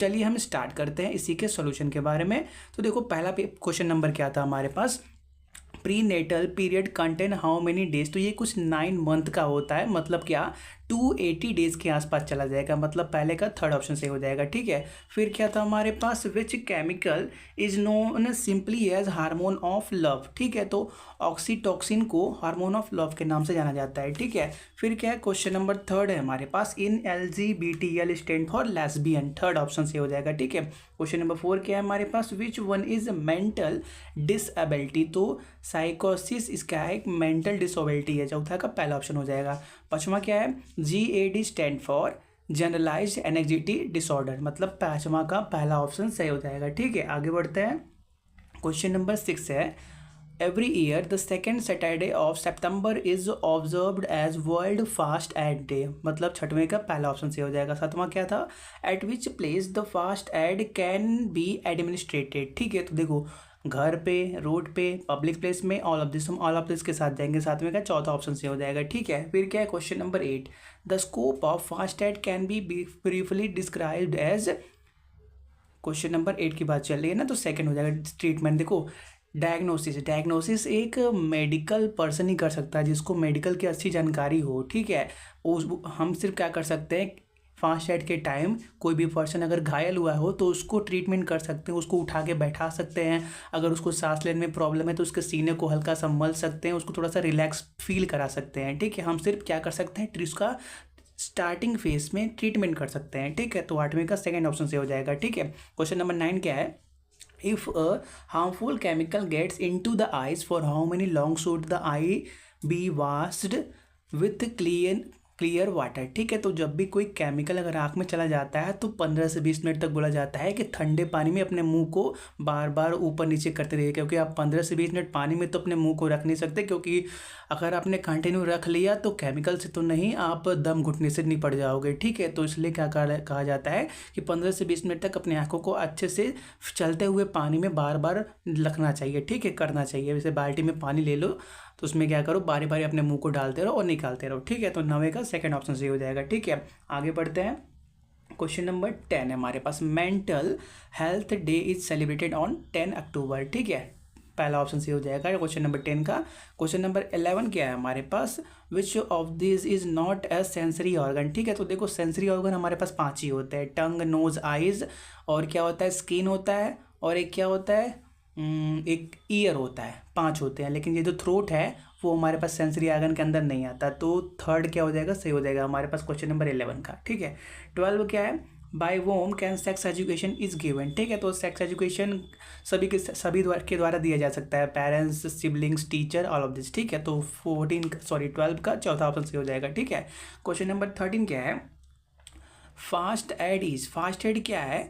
चलिए हम स्टार्ट करते हैं इसी के सॉल्यूशन के बारे में। तो देखो पहला क्वेश्चन नंबर क्या था हमारे पास, prenatal period contain how many days. तो ये कुछ 9 मंथ का होता है, मतलब क्या 280 डेज के आसपास चला जाएगा, मतलब पहले का थर्ड ऑप्शन से हो जाएगा। ठीक है, फिर क्या था हमारे पास, which chemical is known simply as hormone of love. ठीक है, तो ऑक्सीटोक्सिन को हार्मोन ऑफ लव के नाम से जाना जाता है। ठीक है, फिर क्या है, क्वेश्चन नंबर थर्ड है हमारे पास, इन LGBTL stand for lesbian, third option से हो जाएगा। ठीक है, क्वेश्चन नंबर 4 क्या है हमारे पास, which one is mental disability. तो साइकोसिस इसका एक मेंटल डिसएबिलिटी है, चौथा का पहला ऑप्शन हो जाएगा। पांचवा क्या है, GAD stand for generalised anxiety disorder, मतलब पांचवा का पहला ऑप्शन सही हो जाएगा। ठीक है, आगे बढ़ते हैं। क्वेश्चन नंबर 6 है, every year the second Saturday of September is observed as world first aid day, मतलब छठवें का पहला ऑप्शन से हो जाएगा। सातवां क्या था, at which place the first aid can be administered. ठीक है, तो देखो घर पे, रोड पे, पब्लिक प्लेस में, ऑल ऑफ दिस, हम ऑल ऑफ दिस के साथ जाएंगे, सातवें का चौथा ऑप्शन से हो जाएगा। ठीक है, फिर क्या है, question number 8, the scope of first aid can be briefly described as. Question number 8 की बात चल रही है ना, तो सेकंड हो जाएगा ट्रीटमेंट। देखो डायग्नोसिस एक मेडिकल पर्सन ही कर सकता है, जिसको मेडिकल की अच्छी जानकारी हो। ठीक है, उस हम सिर्फ क्या कर सकते हैं, फास्ट एड के टाइम कोई भी पर्सन अगर घायल हुआ हो तो उसको ट्रीटमेंट कर सकते हैं, उसको उठा के बैठा सकते हैं। अगर उसको सांस लेने में प्रॉब्लम है तो उसके सीने को हल्का सा मल सकते हैं, उसको थोड़ा सा रिलैक्स फील करा सकते हैं। ठीक है, हम सिर्फ क्या कर सकते हैं, उसका स्टार्टिंग फेज में ट्रीटमेंट कर सकते हैं। ठीक है, तो आठवें का सेकेंड ऑप्शन से हो जाएगा। ठीक है, क्वेश्चन नंबर 9 क्या है, if a harmful chemical gets into the eyes, for how many long should the eye be washed with clear water. ठीक है, तो जब भी कोई केमिकल अगर आँख में चला जाता है तो 15 से 20 मिनट तक बोला जाता है कि ठंडे पानी में अपने मुंह को बार बार ऊपर नीचे करते रहिए, क्योंकि आप 15 से 20 मिनट पानी में तो अपने मुंह को रख नहीं सकते, क्योंकि अगर आपने कंटिन्यू रख लिया तो केमिकल से तो नहीं, आप दम घुटने से निपट जाओगे। ठीक है, तो इसलिए क्या कहा जाता है कि 15 से 20 मिनट तक अपनी आँखों को अच्छे से चलते हुए पानी में बार बार रखना चाहिए। ठीक है, करना चाहिए। वैसे बाल्टी में पानी ले लो तो उसमें क्या करो, बारी बारी अपने मुंह को डालते रहो और निकालते रहो। ठीक है, तो 9वें का सेकंड ऑप्शन सही हो जाएगा। ठीक है, आगे बढ़ते हैं। क्वेश्चन नंबर 10 है हमारे पास, mental health day is celebrated on 10 October. ठीक है, पहला ऑप्शन सही हो जाएगा क्वेश्चन नंबर 10 का। क्वेश्चन नंबर 11 क्या है हमारे पास, which of this is not a sensory organ. ठीक है, तो देखो सेंसरी ऑर्गन हमारे पास 5 ही होते हैं, टंग, नोज, आइज, और क्या होता है, स्किन होता है, और एक क्या होता है, एक ईयर होता है। 5 होते हैं, लेकिन ये जो थ्रोट है वो हमारे पास सेंसरी ऑर्गन के अंदर नहीं आता। तो थर्ड क्या हो जाएगा, सही हो जाएगा हमारे पास क्वेश्चन नंबर 11 का। ठीक है, 12 क्या है, by whom can sex education is given. ठीक है, तो सेक्स एजुकेशन सभी के द्वारा दिया जा सकता है, parents, siblings, teacher, all of this. ठीक है, तो 12 का चौथा ऑप्शन सही हो जाएगा। ठीक है, क्वेश्चन नंबर 13 क्या है, फास्ट एड क्या है,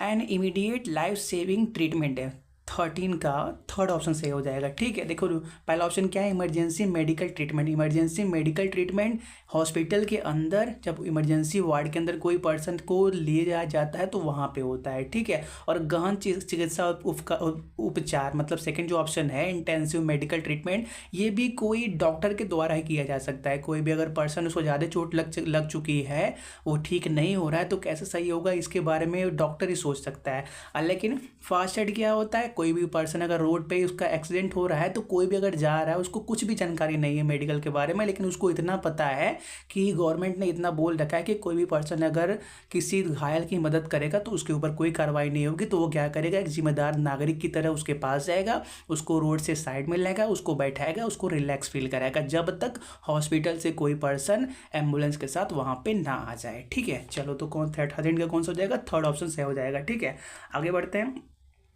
an immediate life saving treatment है। 13 का थर्ड ऑप्शन सही हो जाएगा। ठीक है, देखो पहला ऑप्शन क्या है, emergency medical treatment. Emergency medical treatment hospital के अंदर, जब इमरजेंसी वार्ड के अंदर कोई पर्सन को ले जाया जाता है तो वहाँ पे होता है। ठीक है, और गहन चिकित्सा उपचार, मतलब सेकंड जो ऑप्शन है, इंटेंसिव मेडिकल ट्रीटमेंट, ये भी कोई डॉक्टर के द्वारा ही किया जा सकता है। कोई भी अगर पर्सन, उसको ज़्यादा चोट लग चुकी है, वो ठीक नहीं हो रहा है, तो कैसे सही होगा इसके बारे में डॉक्टर ही सोच सकता है। लेकिन फास्ट एड क्या होता है, कोई भी पर्सन अगर रोड पे उसका एक्सीडेंट हो रहा है तो कोई भी अगर जा रहा है, उसको कुछ भी जानकारी नहीं है मेडिकल के बारे में, लेकिन उसको इतना पता है कि गवर्नमेंट ने इतना बोल रखा है कि कोई भी पर्सन अगर किसी घायल की मदद करेगा तो उसके ऊपर कोई कार्रवाई नहीं होगी, तो वो क्या करेगा, एक जिम्मेदार नागरिक की तरह उसके पास जाएगा, उसको रोड से साइड में लाएगा, उसको बैठाएगा, उसको रिलैक्स फील कराएगा, जब तक हॉस्पिटल से कोई पर्सन एम्बुलेंस के साथ वहाँ पे ना आ जाए। ठीक है, चलो तो 13 का कौन सा हो जाएगा, थर्ड ऑप्शन सही हो जाएगा। ठीक है, आगे बढ़ते हैं।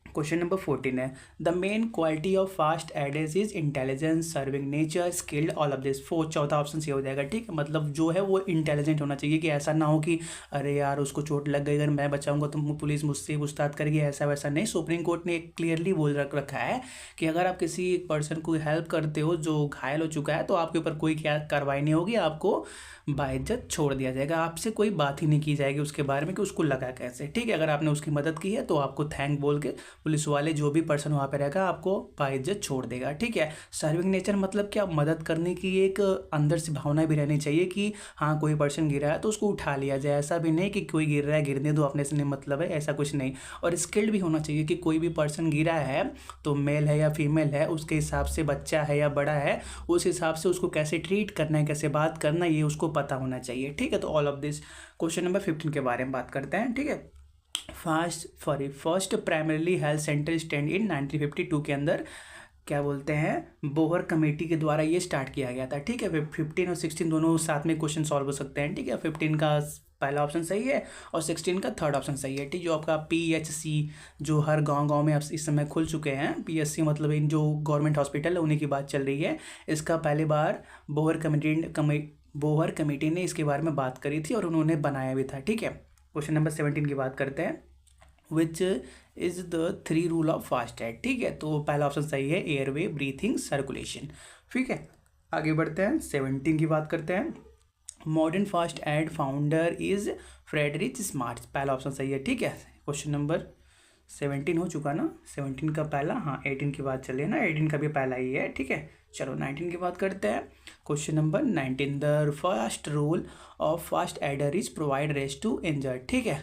क्वेश्चन नंबर 14 है, the main quality of first aiders is intelligence, serving nature, skilled, all of this. चौथा ऑप्शन सही हो जाएगा। ठीक है, मतलब जो है वो इंटेलिजेंट होना चाहिए, कि ऐसा ना हो कि अरे यार उसको चोट लग गई, अगर मैं बचाऊंगा तो पुलिस मुझसे पूछताछ करेगी, ऐसा वैसा नहीं। सुप्रीम कोर्ट ने क्लियरली बोल रखा है कि अगर आप किसी पर्सन को हेल्प करते हो जो घायल हो चुका है तो आपके ऊपर कोई क्या कार्रवाई नहीं होगी, आपको बाइज्जत छोड़ दिया जाएगा, आपसे कोई बात ही नहीं की जाएगी उसके बारे में कि उसको लगा कैसे। ठीक है, अगर आपने उसकी मदद की है तो आपको थैंक बोल के पुलिस वाले जो भी पर्सन वहाँ पे रहेगा आपको बाइज्जत छोड़ देगा, ठीक है। सर्विंग नेचर मतलब क्या, मदद करने की एक अंदर से भावना भी रहनी चाहिए कि हाँ कोई पर्सन गिरा है तो उसको उठा लिया जाए, ऐसा भी नहीं कि कोई गिर रहा है गिरने दो अपने से नहीं मतलब है, ऐसा कुछ नहीं। और स्किल्ड भी होना चाहिए कि कोई भी पर्सन गिरा है तो मेल है या फीमेल है, उसके हिसाब से बच्चा है या बड़ा है, उस हिसाब से उसको कैसे ट्रीट करना है, कैसे बात करना है, ये उसको पता होना चाहिए, ठीक है। तो all of this. Question number 15 के बारे में बात करते हैं, ठीक है। First primary health centre stand in 1952 के अंदर क्या बोलते हैं, बोहर कमेटी के द्वारा ये स्टार्ट किया गया था, ठीक है। 15 और 16 दोनों साथ में क्वेश्चन सॉल्व हो सकते हैं, ठीक है। 15 का पहला ऑप्शन सही है और 16 का थर्ड ऑप्शन सही है, ठीक। जो आपका PHC जो हर गांव में अब इस समय खुल चुके हैं, PHC मतलब इन जो गवर्नमेंट हॉस्पिटल है उन्हीं की बात चल रही है। इसका पहली बार बोहर कमेटी ने इसके बारे में बात करी थी और उन्होंने बनाया भी था, ठीक है। क्वेश्चन नंबर 17 की बात करते हैं, which is the 3 rule of first aid, ठीक है। तो पहला ऑप्शन सही है, एयरवे, ब्रीथिंग, सर्कुलेशन, ठीक है। आगे बढ़ते हैं, 17 की बात करते हैं। Modern first aid founder is Friedrich Smart, पहला ऑप्शन सही है, ठीक है। क्वेश्चन नंबर 17 हो चुका ना, 17 का पहला, हाँ 18 की बात चलिए ना, 18 का भी पहला ही है, ठीक है। चलो 19 की बात करते हैं। Question number 19, the first rule of first aider is provide rest to injured, ठीक है।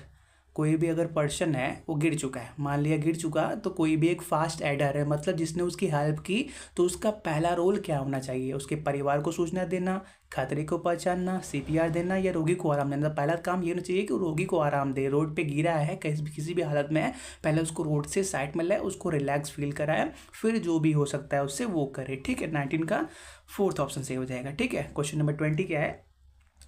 कोई भी अगर पर्सन है वो गिर चुका है, मान लिया गिर चुका, तो कोई भी एक फास्ट एडर है मतलब जिसने उसकी हेल्प की, तो उसका पहला रोल क्या होना चाहिए, उसके परिवार को सूचना देना, खतरे को पहचानना, CPR देना या रोगी को आराम देना। पहला काम ये होना चाहिए कि रोगी को आराम दे, रोड पे गिरा है किसी भी हालत में है, पहले उसको रोड से साइड में लाए, उसको रिलैक्स फील कराए, फिर जो भी हो सकता है उससे वो करे, ठीक है। 19 का फोर्थ ऑप्शन सही हो जाएगा, ठीक है। क्वेश्चन नंबर 20 क्या है,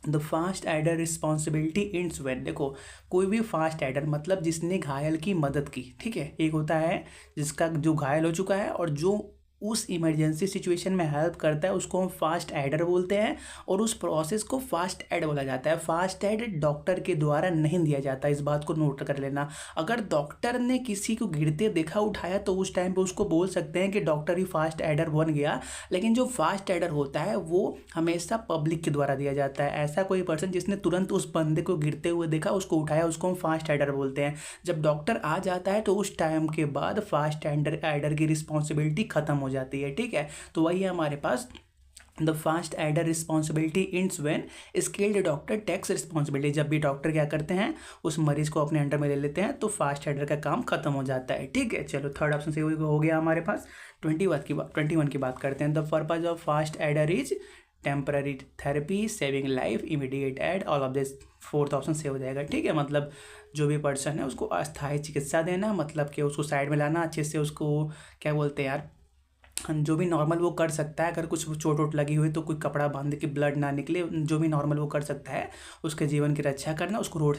the first aider responsibility ends when, देखो कोई भी फास्ट एडर मतलब जिसने घायल की मदद की, ठीक है। एक होता है जिसका जो घायल हो चुका है और जो उस इमरजेंसी सिचुएशन में हेल्प करता है उसको हम फास्ट एडर बोलते हैं, और उस प्रोसेस को फास्ट एड बोला जाता है। फास्ट एड डॉक्टर के द्वारा नहीं दिया जाता, इस बात को नोट कर लेना। अगर डॉक्टर ने किसी को गिरते देखा उठाया तो उस टाइम पे उसको बोल सकते हैं कि डॉक्टर ही फास्ट एडर बन गया, लेकिन जो फास्ट एडर होता है वो हमेशा पब्लिक के द्वारा दिया जाता है। ऐसा कोई पर्सन जिसने तुरंत उस बंदे को गिरते हुए देखा उसको उठाया, उसको हम फास्ट एडर बोलते हैं। जब डॉक्टर आ जाता है तो उस टाइम के बाद फास्ट एडर की रिस्पॉन्सिबिलिटी खत्म हो जाती है, ठीक है। तो वही है हमारे पास, the first aider responsibility ends when skilled doctor takes responsibility, जब भी डॉक्टर क्या करते हैं उस मरीज को अपने अंडर में ले लेते हैं तो फास्ट एडर का काम खत्म हो जाता है, ठीक है। चलो थर्ड ऑप्शन से हो गया हमारे पास। 21 की बात करते हैं, the purpose of first aider is temporary therapy, saving life, immediate aid, all of this. Fourth option से हो जाएगा, ठीक है। मतलब जो भी पर्सन है उसको अस्थायी चिकित्सा देना, मतलब कि उसको साइड में लाना, अच्छे से उसको क्या बोलते हैं यार, जो भी नॉर्मल वो कर सकता है, अगर कुछ चोट वोट लगी हुई तो कोई कपड़ा बांध के ब्लड ना निकले, जो भी नॉर्मल वो कर सकता है उसके जीवन की रक्षा करना, उसको रोड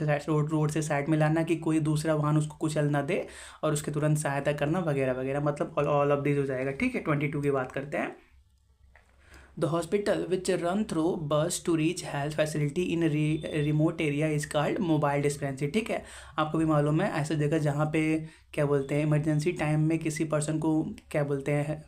से साइड में लाना कि कोई दूसरा वाहन उसको कुचल ना दे, और उसके तुरंत सहायता करना वगैरह वगैरह, मतलब ऑल ऑफ दिस हो जाएगा, ठीक है। 22 की बात करते हैं, the hospital which run through bus to reach health facility in remote area is called mobile dispensary, ठीक है। आपको भी मालूम है ऐसे जगह जहाँ पे क्या बोलते हैं इमरजेंसी टाइम में किसी पर्सन को क्या बोलते हैं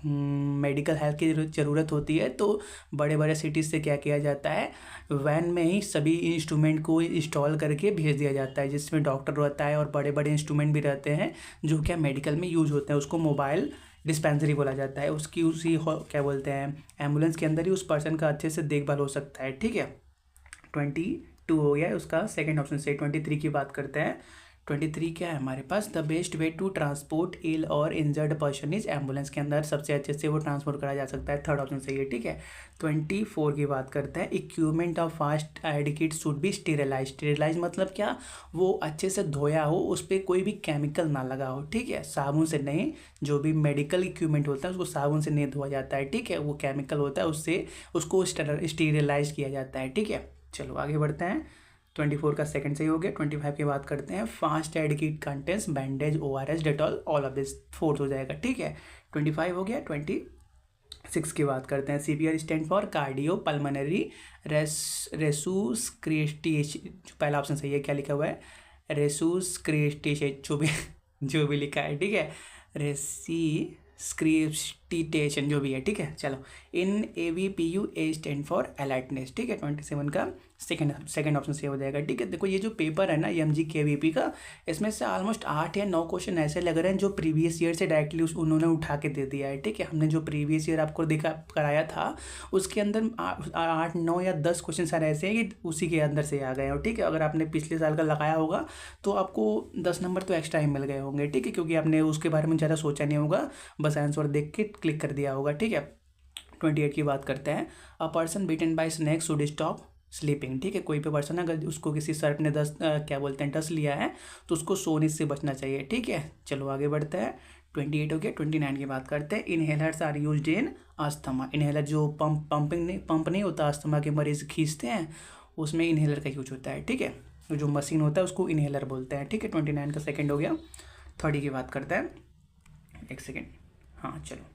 मेडिकल हेल्प की ज़रूरत होती है, तो बड़े बड़े सिटीज़ से क्या किया जाता है, वैन में ही सभी इंस्ट्रूमेंट को इंस्टॉल करके भेज दिया जाता है, जिसमें डॉक्टर रहता है और बड़े बड़े इंस्ट्रूमेंट भी रहते हैं जो क्या मेडिकल में यूज होते हैं, उसको मोबाइल डिस्पेंसरी बोला जाता है। उसकी क्या बोलते हैं एम्बुलेंस के अंदर ही उस पर्सन का अच्छे से देखभाल हो सकता है, ठीक है। 22 हो गया है उसका सेकंड ऑप्शन से। 23 की बात करते हैं, 23 क्या है हमारे पास, the best way to transport ill or injured person is ambulance, के अंदर सबसे अच्छे से वो ट्रांसपोर्ट करा जा सकता है, थर्ड ऑप्शन सही है, ठीक है। 24 की बात करते हैं, equipment of first aid kit should be sterilise मतलब क्या, वो अच्छे से धोया हो, उस पर कोई भी केमिकल ना लगा हो, ठीक है। साबुन से नहीं, जो भी मेडिकल इक्विपमेंट होता है उसको साबुन से नहीं धोया जाता है, ठीक है, वो केमिकल होता है उससे उसको स्टेरिलाइज किया जाता है, ठीक है। चलो आगे बढ़ते हैं, 24 का सेकंड सही हो गया। 25 की बात करते हैं, fast aid kit contents bandage, ORS, Dettol, all of this, fourth हो जाएगा, ठीक है। 25 हो गया। 26 की बात करते हैं, CPR stand for cardio pulmonary resuscitation, पहला ऑप्शन सही है, क्या लिखा हुआ है रेसुसक्रिएशन, जो भी लिखा है, ठीक है, रेसिस्क्रिप्टिटेशन जो भी है, ठीक है। चलो इन AVPU, A stand for alertness, ठीक है। 27 का सेकंड ऑप्शन सही हो जाएगा। ठीक है, देखो ये जो पेपर है ना MGKVP का, इसमें से ऑलमोस्ट 8 या 9 क्वेश्चन ऐसे लग रहे हैं जो प्रीवियस ईयर से डायरेक्टली उन्होंने उठा के दे दिया है। ठीक है, हमने जो प्रीवियस ईयर आपको दिखा कराया था उसके अंदर 8 9 या 10 क्वेश्चन सारे ऐसे हैं कि उसी के अंदर से आ गए हो। ठीक है, अगर आपने पिछले साल का लगाया होगा तो आपको 10 नंबर तो एक्स्ट्रा ही मिल गए होंगे। ठीक है, क्योंकि आपने उसके बारे में ज़्यादा सोचा नहीं होगा, बस आंसर देख के क्लिक कर दिया होगा। ठीक है, 28 की बात करते हैं। A person beaten by snake should stop sleeping. ठीक है, कोई भी पर्सन अगर उसको किसी सर्प ने क्या बोलते हैं डस लिया है तो उसको सोने से बचना चाहिए। ठीक है, चलो आगे बढ़ते हैं। 28 हो गया। 29 की बात करते हैं। Inhalers are used in asthma. Inhaler जो पंप नहीं होता, अस्थमा के मरीज खींचते हैं, उसमें इनहेलर का यूज होता है। ठीक है, जो मशीन होता है उसको इनहेलर बोलते हैं। ठीक है, 29 का सेकेंड हो गया। 30 की बात करते हैं। एक सेकेंड, हाँ चलो।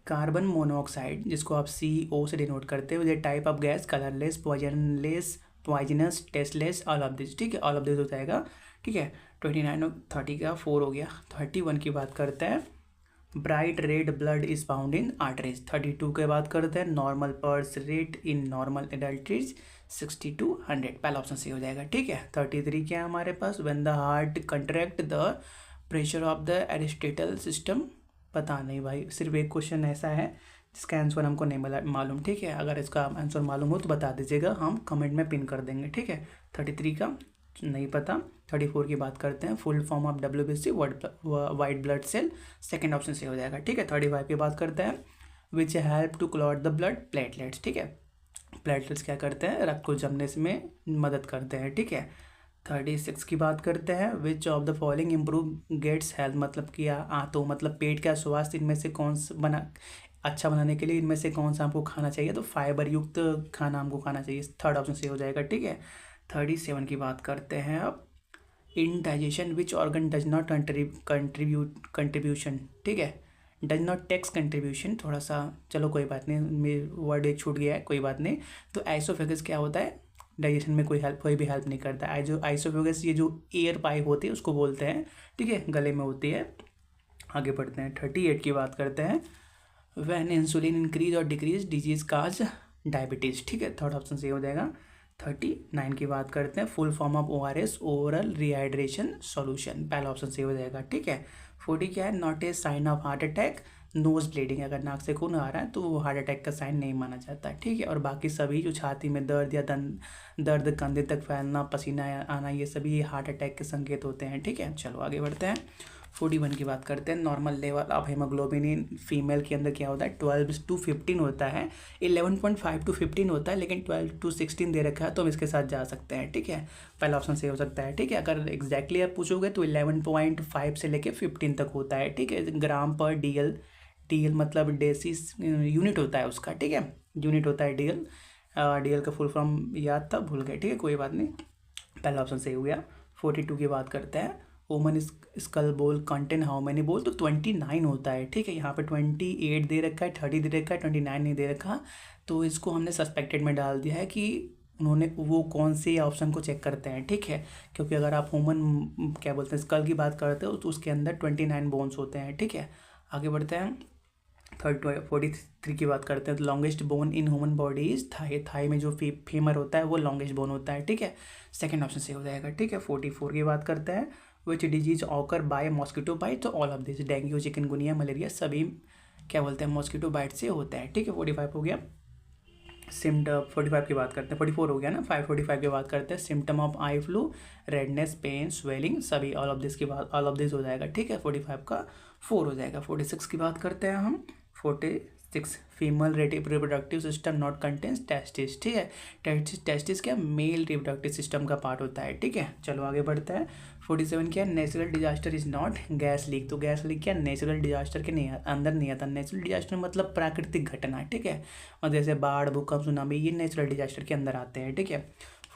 कार्बन मोनोऑक्साइड, जिसको आप CO से डिनोट करते हो, ये type of gas, colourless, poisonless, poisonous, tasteless, all of this. ठीक है, ऑल ऑफ दिस हो जाएगा। ठीक है, 29 और 30 का 4 हो गया। 31 की बात करते हैं। Bright red blood is found in arteries. 32 के बात करते हैं। Normal pulse rate in normal adults 60 to 100। पहला ऑप्शन सही हो जाएगा। ठीक है, 33 क्या है हमारे पास। When the heart contract the pressure of the Aristotle system. पता नहीं भाई, सिर्फ एक क्वेश्चन ऐसा है जिसका आंसर हमको नहीं मालूम। ठीक है, अगर इसका आंसर मालूम हो तो बता दीजिएगा, हम कमेंट में पिन कर देंगे। ठीक है, 33 का नहीं पता। 34 की बात करते हैं। Full form of WBC white blood cell. Second option से हो जाएगा। ठीक है, 35 की बात करते हैं। Which help to clot the blood platelets. ठीक है, प्लेटलेट्स क्या करते हैं, रक्त को जमने में मदद करते हैं। ठीक है, 36 की बात करते हैं। Which of the following improve gets health, मतलब क्या तो मतलब पेट का स्वास्थ्य, इनमें से कौन सा अच्छा बनाने के लिए इनमें से कौन सा हमको खाना चाहिए, तो फाइबर युक्त खाना हमको खाना चाहिए। थर्ड ऑप्शन से हो जाएगा। ठीक है, 37 की बात करते हैं अब। In digestion which organ does not contribution. ठीक है, डज नॉट टेक्स कंट्रीब्यूशन, थोड़ा सा चलो कोई बात नहीं, मेरे वर्ड एक छूट गया है, कोई बात नहीं। तो आइसोफेगस क्या होता है, डाइजेशन में कोई भी हेल्प नहीं करता है। जो आइसोफेगस, ये जो एयर पाइप होती है उसको बोलते हैं। ठीक है, गले में होती है। आगे बढ़ते हैं। 38 की बात करते हैं। व्हेन इंसुलिन इंक्रीज और डिक्रीज डिजीज काज डायबिटीज़। ठीक है, थर्ड ऑप्शन सही हो जाएगा। 39 की बात करते हैं। Full form of ORS, oral rehydration solution. पहला ऑप्शन सही हो जाएगा। ठीक है, 40 क्या है। Not a sign of heart attack, nose bleeding. अगर नाक से खून आ रहा है तो वो हार्ट अटैक का साइन नहीं माना जाता है। ठीक है, और बाकी सभी जो छाती में दर्द या दर्द कंधे तक फैलना, पसीना आना, ये सभी हार्ट अटैक के संकेत होते हैं। ठीक है, चलो आगे बढ़ते हैं। 41 की बात करते हैं। Normal level of haemoglobin in female के अंदर क्या होता है, 12 to 15 होता है। 11.5 to 15 होता है, लेकिन 12 to 16 दे रखा है तो हम इसके साथ जा सकते हैं। ठीक है, पहला ऑप्शन सही हो सकता है। ठीक है, अगर एग्जैक्टली आप पूछोगे तो 11.5 से लेके 15 तक होता है। ठीक है, ग्राम पर DL मतलब डेसिस यूनिट होता है उसका। ठीक है, यूनिट होता है DL। DL का फुल फॉर्म याद था, भूल गए। ठीक है, कोई बात नहीं, पहला ऑप्शन सही हो गया। 42 की बात करते हैं। वुमन स्कल बोल कंटेन हाउ मैनी बोल, तो 29 होता है। ठीक है, यहाँ पे 28 दे रखा है, 30 दे रखा है, 29 नहीं दे रखा, तो इसको हमने सस्पेक्टेड में डाल दिया है कि उन्होंने वो कौन से ऑप्शन को चेक करते हैं। ठीक है, क्योंकि अगर आप ह्यूमन क्या बोलते हैं स्कल की बात करते हो तो उसके अंदर 29 बोन्स होते हैं। ठीक है, आगे बढ़ते हैं। 43 की बात करते हैं। तो longest bone in human body is thigh. Thigh में जो फीमर होता है वो लॉन्गेस्ट बोन होता है। ठीक है, सेकंड ऑप्शन से हो जाएगा। ठीक है, 44 की बात करते हैं। Which disease occur by mosquito bite, तो all of this, dengue, chikungunya, malaria, सभी क्या बोलते हैं मॉस्किटो बाइट से होता है। ठीक है, 45 हो गया। 45 की बात करते हैं। 44 हो गया ना, 45 की बात करते हैं। Symptom of eye flu, redness, pain, swelling, सभी ऑल ऑफ दिस की बात, ऑल ऑफ दिस हो जाएगा। ठीक है, 45 का 4 हो जाएगा। 46 की बात करते हैं हम। 46 female reproductive system not contains testis. ठीक है, टेस्टिस क्या मेल रिप्रोडक्टिव सिस्टम का पार्ट होता है। ठीक है, चलो आगे बढ़ते हैं। 47 क्या natural disaster is not gas leak, तो गैस लीक क्या नेचुरल डिजास्टर के नहीं अंदर नहीं आता। नेचुरल डिजास्टर मतलब प्राकृतिक घटना। ठीक है, और जैसे बाढ़, भूकंप, सुनामी, ये नेचुरल डिजास्टर के अंदर आते हैं। ठीक है,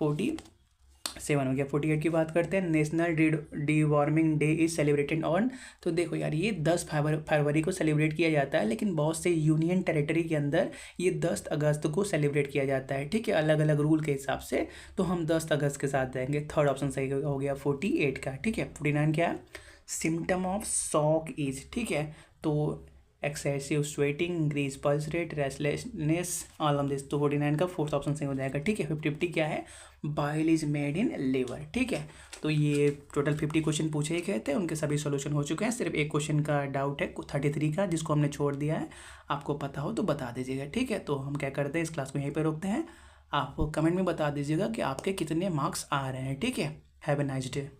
47 हो गया। 48 की बात करते हैं। National D warming day is celebrated on, तो देखो यार ये 10 फरवरी को सेलिब्रेट किया जाता है, लेकिन बहुत से यूनियन टेरिटरी के अंदर ये 10 अगस्त को सेलिब्रेट किया जाता है। ठीक है, अलग अलग रूल के हिसाब से, तो हम 10 अगस्त के साथ जाएंगे। थर्ड ऑप्शन सही हो गया 48 का। ठीक है, 49 क्या है। सिम्टम ऑफ शॉक इज, ठीक है, तो excessive sweating, increase pulse rate, restlessness, all of this. तो 49 का फोर्थ ऑप्शन सही हो जाएगा। ठीक है, 50-50 क्या है, bile is made in liver. ठीक है, तो ये टोटल 50 क्वेश्चन पूछे गए थे, उनके सभी सॉल्यूशन हो चुके हैं। सिर्फ एक क्वेश्चन का डाउट है 33 का, जिसको हमने छोड़ दिया है। आपको पता हो तो बता दीजिएगा। ठीक है, तो हम क्या करते हैं, इस क्लास को यहीं पर रोकते हैं। आप कमेंट में बता दीजिएगा कि आपके कितने मार्क्स आ रहे हैं। ठीक है, हैव ए नाइस डे।